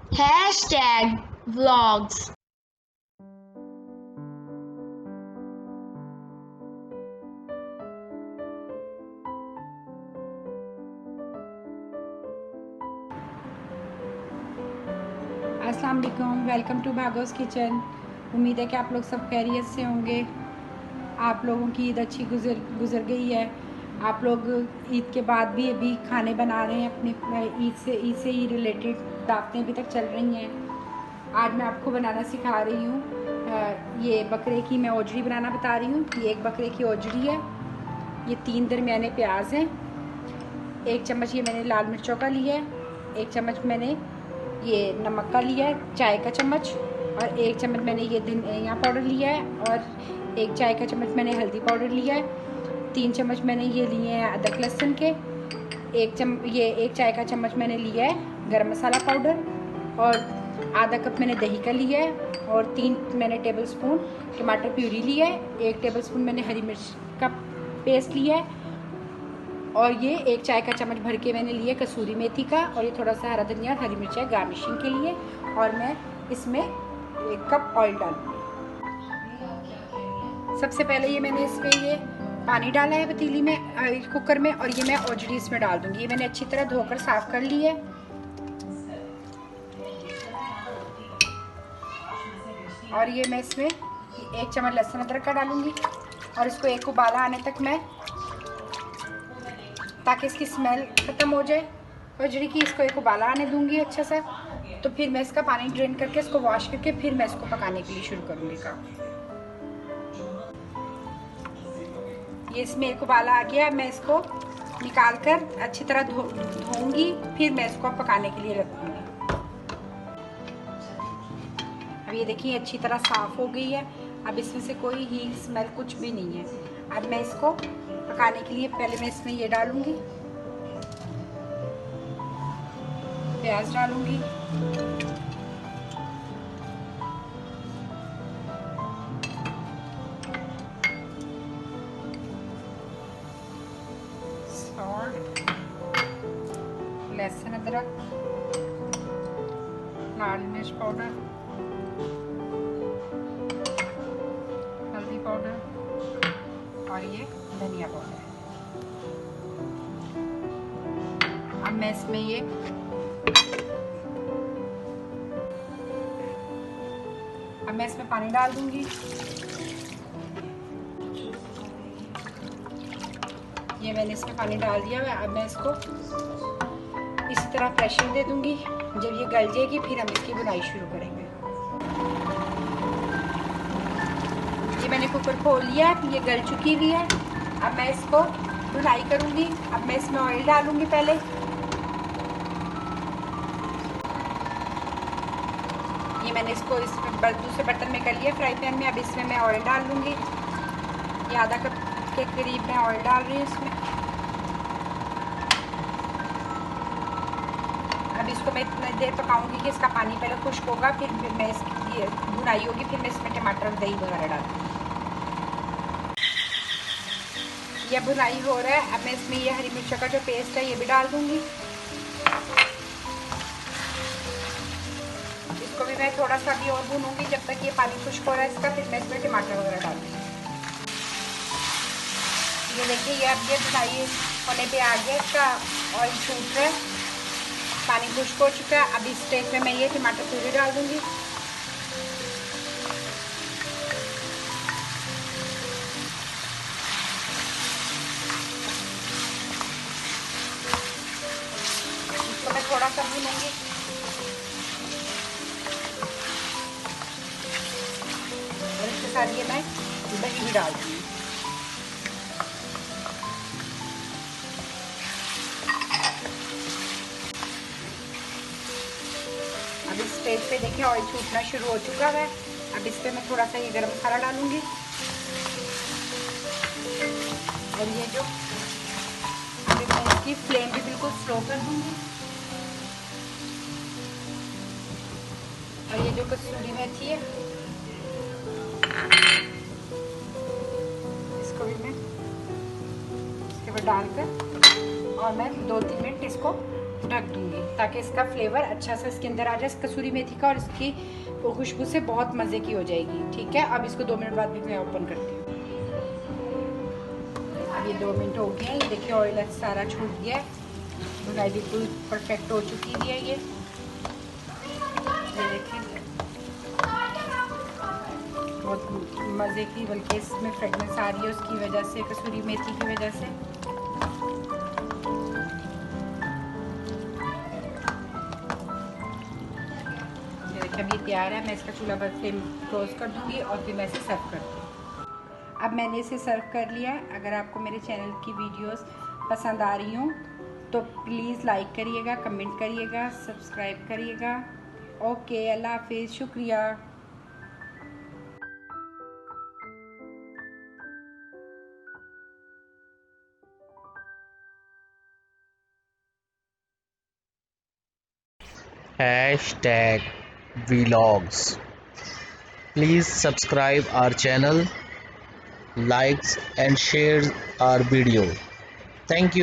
Hashtag vlogs. अस्सलाम वालेकुम, welcome to भागोस kitchen. उम्मीद है कि आप लोग सब खैरियत से होंगे। आप लोगों की ईद अच्छी गुज़र गई है। आप लोग ईद के बाद भी अभी खाने बना रहे हैं अपने ईद से ही रिलेटेड दावतें अभी तक चल रही हैं। आज मैं आपको बनाना सिखा रही हूँ। ये बकरे की मैं ओजड़ी बनाना बता रही हूँ। ये एक बकरे की ओजड़ी है। ये 3 दरमियाने प्याज हैं। 1 चम्मच ये मैंने लाल मिर्चों का लिया है। 1 चम्मच मैंने ये नमक का लिया है, चाय का चम्मच। और 1 चम्मच मैंने ये धनिया पाउडर लिया है। और 1 चाय का चम्मच मैंने हल्दी पाउडर लिया है। 3 चम्मच मैंने ये लिए हैं अदरक लहसुन के। 1 चाय का चम्मच मैंने लिया है गरम मसाला पाउडर। और आधा कप मैंने दही का लिया है। और 3 मैंने टेबल स्पून टमाटर प्यूरी लिया है। 1 टेबल स्पून मैंने हरी मिर्च का पेस्ट लिया है। और ये 1 चाय का चम्मच भर के मैंने लिया कसूरी मेथी का। और ये थोड़ा सा हरा धनिया और हरी मिर्च गार्निशिंग के लिए। और मैं इसमें 1 कप ऑयल डालूंगी। सबसे पहले ये मैंने इसमें ये पानी डाला है पतीली में, कुकर में। और ये मैं ओजड़ी इसमें डाल दूंगी। ये मैंने अच्छी तरह धोकर साफ कर ली है। और ये मैं इसमें 1 चम्मच लहसुन अदरक का डालूंगी। और इसको एक उबाला आने तक मैं, ताकि इसकी स्मेल ख़त्म हो जाए ओजड़ी की, इसको एक उबाला आने दूंगी अच्छा सा। तो फिर मैं इसका पानी ड्रेन करके इसको वॉश करके फिर मैं इसको पकाने के लिए शुरू करूँगी काम। ये इसमें एक उबाला आ गया। मैं इसको निकाल कर अच्छी तरह धोऊंगी, फिर मैं इसको पकाने के लिए रखूँगी। अब ये देखिए अच्छी तरह साफ़ हो गई है। अब इसमें से कोई ही स्मेल कुछ भी नहीं है। अब मैं इसको पकाने के लिए पहले मैं इसमें ये डालूंगी, प्याज डालूंगी। सॉल्ट, लहसुन अदरक, लाल मिर्च पाउडर, हल्दी पाउडर और ये धनिया पाउडर। अब मैं इसमें पानी डाल दूंगी। ये मैंने इसमें पानी डाल दिया है। अब मैं इसको इसी तरह प्रेशर दे दूंगी। जब ये गल जाएगी फिर हम इसकी बुनाई शुरू करेंगे। ये मैंने कुकर खोल लिया, ये गल चुकी हुई है। अब मैं इसको बुनाई करूंगी। अब मैं इसमें ऑयल डालूंगी पहले। ये मैंने इसको इसमें दूसरे बर्तन में कर लिया फ्राई पैन में। अब इसमें मैं ऑयल डाल लूँगी। ये आधा कप के करीब मैं ऑयल डाल रही हूँ इसमें। अब इसको मैं इतनी देर पकाऊंगी कि इसका पानी पहले खुश्क होगा, फिर मैं इसकी भुनाई होगी, फिर मैं इसमें टमाटर और दही वगैरह डालूँगी। यह भुनाई हो रहा है। अब मैं इसमें ये हरी मिर्च का जो पेस्ट है ये भी डाल दूँगी। इसको भी मैं थोड़ा सा भी और भूनूंगी जब तक ये पानी खुश्क हो रहा है इसका। फिर मैं इसमें टमाटर वगैरह डाल दूँगी। ये देखिए ये अब ये भुनाई होने पे आ गया, इसका ऑयल छूट रहा है, पानी खुश्क हो चुका है। अब इस स्टेज में मैं ये टमाटर प्यूरी डाल दूँगी। इसको मैं थोड़ा सा भूनूंगी। और इसके साथ ये मैं दही भी डाल दूँगी। अब इस स्टेज पे देखिए ऑयल छूटना शुरू हो चुका है। अब इस पे मैं थोड़ा सा ये गरम मसाला डालूंगी। और ये जो अभी मैं इसकी फ्लेम भी बिल्कुल स्लो कर दूंगी। और ये जो कसूरी मेथी है इसको भी मैं इसके ऊपर डालकर और मैं 2-3 मिनट इसको ढक दूंगी ताकि इसका फ्लेवर अच्छा सा इसके अंदर आ जाए, कसूरी मेथी का, और इसकी खुशबू से बहुत मज़े की हो जाएगी। ठीक है, अब इसको 2 मिनट बाद भी मैं ओपन करती हूँ। अब ये 2 मिनट हो गए हैं, ये देखिए ऑयल सारा छूट गया है, भुनाई बिल्कुल परफेक्ट हो चुकी है। ये देखिए बहुत मज़े की, बल्कि इसमें फ्रेगनेंस आ रही है उसकी वजह से, कसूरी मेथी की वजह से। ये देखिए अब ये तैयार है, मैं इसका चूल्हा पर फ्लेम क्लोज कर दूंगी और फिर मैं इसे सर्व कर दूँगी। अब मैंने इसे सर्व कर लिया है। अगर आपको मेरे चैनल की वीडियोस पसंद आ रही हों तो प्लीज़ लाइक करिएगा, कमेंट करिएगा, सब्सक्राइब करिएगा। ओके, अल्लाह हाफिज़, शुक्रिया। #vlogs. Please subscribe our channel, likes and share our video. Thank you.